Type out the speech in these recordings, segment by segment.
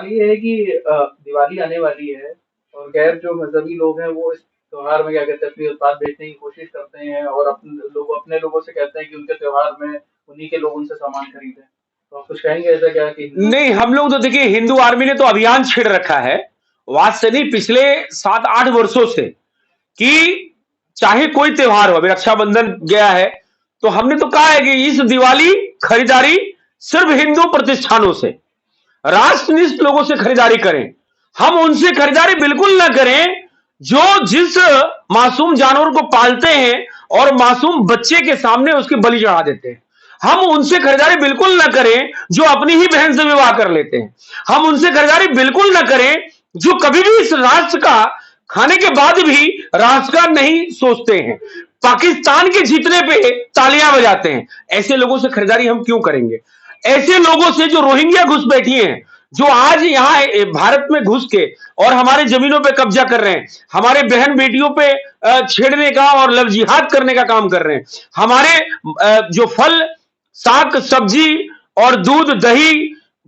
सवाल ये है कि दिवाली आने वाली है और गैर जो मजहबी लोग हैं वो इस त्योहार में क्या कहते हैं अपनी उत्पाद बेचने की कोशिश करते हैं और अपने लोगों से कहते हैं कि उनके त्योहार में उन्हीं के लोग उनसे सामान खरीदें। तो आप कुछ कहेंगे ऐसा क्या कि हिंदू नहीं, हम लोग तो देखिए हिंदू आर्मी ने तो अभियान छेड़ रखा है वाद से नहीं, पिछले 7-8 वर्षों से, कि चाहे कोई त्योहार हो। अभी रक्षाबंधन गया है तो हमने तो कहा है कि इस दिवाली खरीदारी सिर्फ हिंदू प्रतिष्ठानों से, राष्ट्रनिष्ठ लोगों से खरीदारी करें। हम उनसे खरीदारी बिल्कुल ना करें जो जिस मासूम जानवर को पालते हैं और मासूम बच्चे के सामने उसकी बलि चढ़ा देते हैं। हम उनसे खरीदारी बिल्कुल ना करें जो अपनी ही बहन से विवाह कर लेते हैं। हम उनसे खरीदारी बिल्कुल ना करें जो कभी भी इस राष्ट्र का खाने के बाद भी राष्ट्र का नहीं सोचते हैं, पाकिस्तान के जीतने पे तालियां बजाते हैं। ऐसे लोगों से खरीदारी हम क्यों करेंगे? ऐसे लोगों से जो रोहिंग्या घुस बैठी हैं, जो आज यहां भारत में घुस के और हमारे जमीनों पे कब्जा कर रहे हैं, हमारे बहन बेटियों पे छेड़ने का और लव जिहाद करने का काम कर रहे हैं, हमारे जो फल साग सब्जी और दूध दही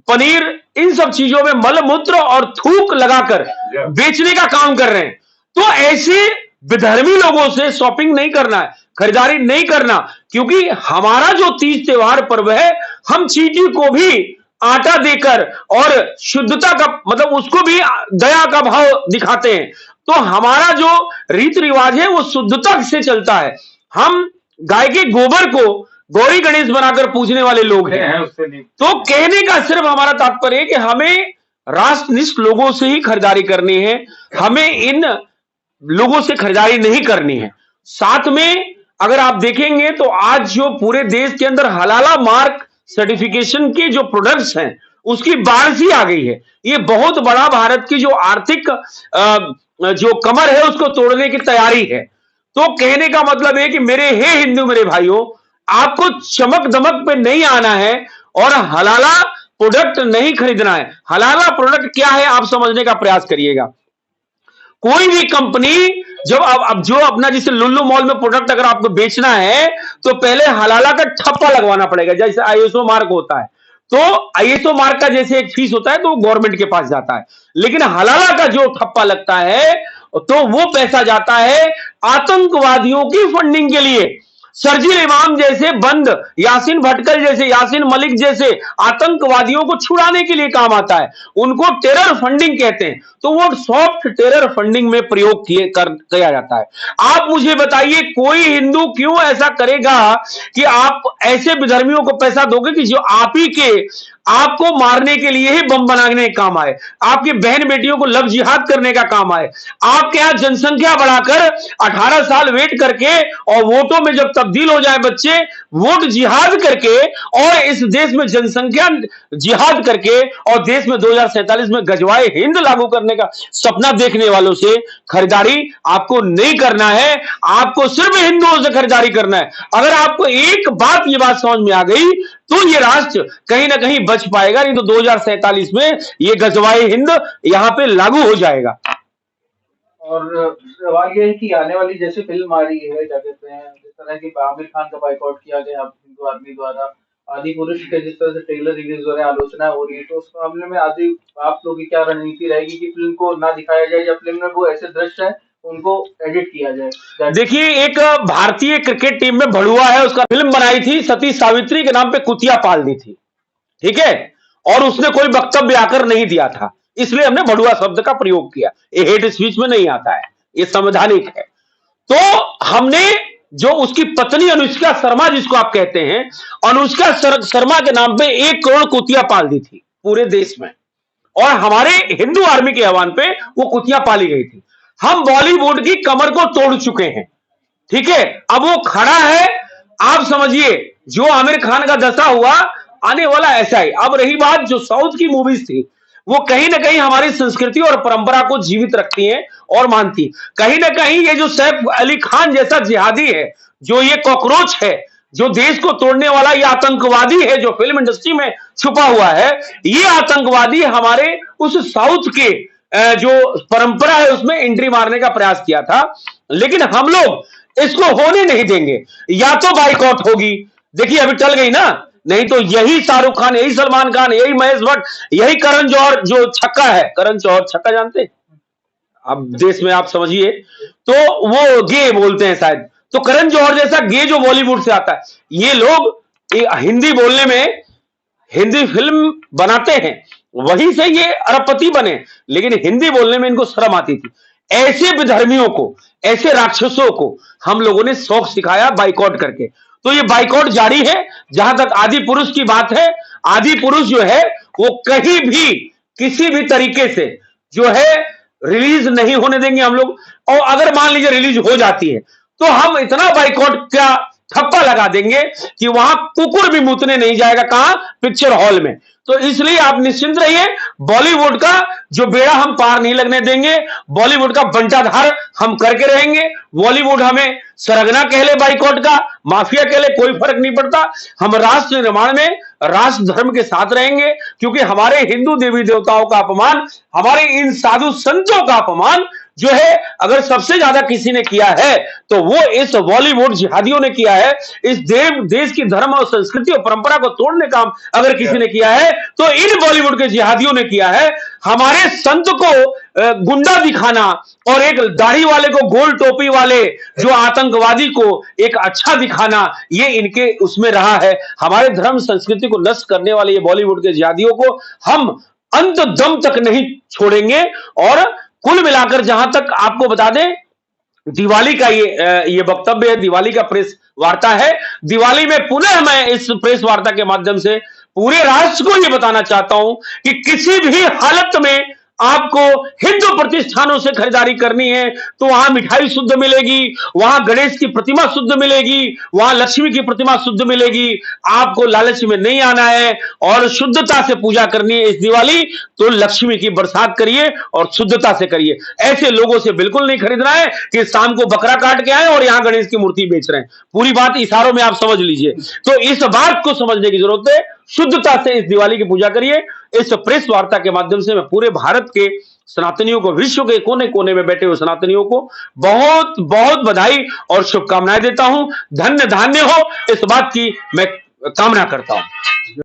पनीर इन सब चीजों में मलमूत्र और थूक लगाकर बेचने का काम कर रहे हैं। तो ऐसे विधर्मी लोगों से शॉपिंग नहीं करना है, खरीदारी नहीं करना, क्योंकि हमारा जो तीज त्योहार पर्व है, हम चींटी को भी आटा देकर और शुद्धता का मतलब उसको भी दया का भाव दिखाते हैं। तो हमारा जो रीति रिवाज है वो शुद्धता से चलता है। हम गाय के गोबर को गौरी गणेश बनाकर पूजने वाले लोग हैं। तो कहने का सिर्फ हमारा तात्पर्य है कि हमें राष्ट्रनिष्ठ लोगों से ही खरीदारी करनी है, हमें इन लोगों से खरीदारी नहीं करनी है। साथ में अगर आप देखेंगे तो आज जो पूरे देश के अंदर हलाला मार्क सर्टिफिकेशन के जो प्रोडक्ट्स हैं उसकी बाढ़ सी आ गई है। ये बहुत बड़ा भारत की जो आर्थिक जो कमर है उसको तोड़ने की तैयारी है। तो कहने का मतलब है कि मेरे हे हिंदू मेरे भाइयों, आपको चमक दमक पे नहीं आना है और हलाला प्रोडक्ट नहीं खरीदना है। हलाला प्रोडक्ट क्या है आप समझने का प्रयास करिएगा। कोई भी कंपनी जब अब जो अपना जैसे लुल्लू मॉल में प्रोडक्ट अगर आपको बेचना है तो पहले हलाला का ठप्पा लगवाना पड़ेगा, जैसे आईएसओ मार्क होता है। तो आईएसओ मार्क का जैसे एक फीस होता है तो वो गवर्नमेंट के पास जाता है, लेकिन हलाला का जो ठप्पा लगता है तो वो पैसा जाता है आतंकवादियों की फंडिंग के लिए। शर्जील इमाम जैसे बंद, यासीन भटकल जैसे, यासीन मलिक जैसे आतंकवादियों को छुड़ाने के लिए काम आता है। उनको टेरर फंडिंग कहते हैं। तो वो सॉफ्ट टेरर फंडिंग में प्रयोग किया जाता है। आप मुझे बताइए कोई हिंदू क्यों ऐसा करेगा कि आप ऐसे विधर्मियों को पैसा दोगे कि जो आप ही के आपको मारने के लिए ही बम बनाने का काम आए, आपकी बहन बेटियों को लव जिहाद करने का काम आए, आपके यहां जनसंख्या बढ़ाकर 18 साल वेट करके और वोटों में जब तब्दील हो जाए बच्चे, वोट जिहाद करके और इस देश में जनसंख्या जिहाद करके और देश में 2047 में गजवाए हिंद लागू करने का सपना देखने वालों से खरीदारी आपको नहीं करना है। आपको सिर्फ हिंदुओं से खरीदारी करना है। अगर आपको एक बात ये बात समझ में आ गई तो ये राष्ट्र कहीं ना कहीं बच पाएगा, नहीं तो 2047 में ये गजवाए हिंद यहां पे लागू हो जाएगा। और सवाल ये है कि आने वाली जैसे फिल्म आ रही है क्या कहते हैं, जिस तरह की आमिर खान का बाइकआउट किया गया हिंदू आर्मी द्वारा, आदि पुरुष के जिस तरह से ट्रेलर रिलीज हो रहे हैं, आलोचना हो रही है, तो उस मामले में आदि आप लोगों की क्या रणनीति रहेगी कि फिल्म को ना दिखाया जाए या फिल्म में वो ऐसे दृश्य है उनको एडिट किया जाए? देखिए एक भारतीय क्रिकेट टीम में भड़ुआ है, उसका फिल्म बनाई थी सती सावित्री के नाम पे कुतिया पाल दी थी, ठीक है, और उसने कोई वक्तव्य आकर नहीं दिया था, इसलिए हमने भड़ुआ शब्द का प्रयोग किया। ये हेट स्पीच में नहीं आता है, ये संवैधानिक है। तो हमने जो उसकी पत्नी अनुष्का शर्मा जिसको आप कहते हैं, अनुष्का शर्मा के नाम पे 1 करोड़ कुतिया पाल दी थी पूरे देश में, और हमारे हिंदू आर्मी के आह्वान पे वो कुतिया पाली गई थी। हम बॉलीवुड की कमर को तोड़ चुके हैं, ठीक है, अब वो खड़ा है। आप समझिए जो आमिर खान का दशा हुआ आने वाला ऐसा ही। अब रही बात जो साउथ की मूवीज थी, वो कहीं ना कहीं हमारी संस्कृति और परंपरा को जीवित रखती हैं और मानती। कहीं ना कहीं ये जो सैफ अली खान जैसा जिहादी है, जो ये कॉकरोच है, जो देश को तोड़ने वाला ये आतंकवादी है जो फिल्म इंडस्ट्री में छुपा हुआ है, ये आतंकवादी हमारे उस साउथ के जो परंपरा है उसमें एंट्री मारने का प्रयास किया था। लेकिन हम लोग इसको होने नहीं देंगे, या तो बाइकआउट होगी। देखिए अभी टल गई ना, नहीं तो यही शाहरुख खान, यही सलमान खान, यही महेश भट्ट, यही करण जौहर जो छक्का है, करण जौहर छक्का जानते हैं अब देश में, आप समझिए, तो वो गे बोलते हैं शायद, तो करण जौहर जैसा गे जो बॉलीवुड से आता है, ये लोग हिंदी बोलने में, हिंदी फिल्म बनाते हैं, वहीं से ये अरबपति बने, लेकिन हिंदी बोलने में इनको शर्म आती थी। ऐसे विधर्मियों को, ऐसे राक्षसों को हम लोगों ने शौक सिखाया बाइकआउट करके। तो ये बाइकआउट जारी है। जहां तक आदि पुरुष की बात है, आदि पुरुष जो है वो कहीं भी किसी भी तरीके से जो है रिलीज नहीं होने देंगे हम लोग। और अगर मान लीजिए रिलीज हो जाती है तो हम इतना बाइकआउट का ठप्पा लगा देंगे कि वहां कुकुर भी मुतने नहीं जाएगा, कहां, पिक्चर हॉल में। तो इसलिए आप निश्चिंत रहिए, बॉलीवुड का जो बेड़ा हम पार नहीं लगने देंगे, बॉलीवुड का बंटाधार हम करके रहेंगे। बॉलीवुड हमें सरगना कह ले बाइकआउट का, माफिया कह ले, कोई फर्क नहीं पड़ता। हम राष्ट्र निर्माण में राष्ट्र धर्म के साथ रहेंगे, क्योंकि हमारे हिंदू देवी देवताओं का अपमान, हमारे इन साधु संतों का अपमान जो है, अगर सबसे ज्यादा किसी ने किया है तो वो इस बॉलीवुड जिहादियों ने किया है। इस देश की धर्म और संस्कृति और परंपरा को तोड़ने का अगर किसी ने किया है तो इन बॉलीवुड के जिहादियों ने किया है। हमारे संत को गुंडा दिखाना और एक दाढ़ी वाले को, गोल टोपी वाले जो आतंकवादी को एक अच्छा दिखाना, ये इनके उसमें रहा है। हमारे धर्म संस्कृति को नष्ट करने वाले ये बॉलीवुड के जिहादियों को हम अंत दम तक नहीं छोड़ेंगे। और कुल मिलाकर जहां तक आपको बता दें, दिवाली का ये वक्तव्य है, दिवाली का प्रेस वार्ता है। दिवाली में पुनः मैं इस प्रेस वार्ता के माध्यम से पूरे राष्ट्र को यह बताना चाहता हूं कि किसी भी हालत में आपको हिंदू प्रतिष्ठानों से खरीदारी करनी है तो वहां मिठाई शुद्ध मिलेगी, वहां गणेश की प्रतिमा शुद्ध मिलेगी, वहां लक्ष्मी की प्रतिमा शुद्ध मिलेगी। आपको लालच में नहीं आना है और शुद्धता से पूजा करनी है इस दिवाली, तो लक्ष्मी की बरसात करिए और शुद्धता से करिए। ऐसे लोगों से बिल्कुल नहीं खरीदना है कि शाम को बकरा काट के आए और यहां गणेश की मूर्ति बेच रहे हैं। पूरी बात इशारों में आप समझ लीजिए। तो इस बात को समझने की जरूरत है, शुद्धता से इस दिवाली की पूजा करिए। इस प्रेस वार्ता के माध्यम से मैं पूरे भारत के सनातनियों को, विश्व के कोने कोने में बैठे हुए सनातनियों को बहुत बहुत बधाई और शुभकामनाएं देता हूं। धन्य धान्य हो, इस बात की मैं कामना करता हूं।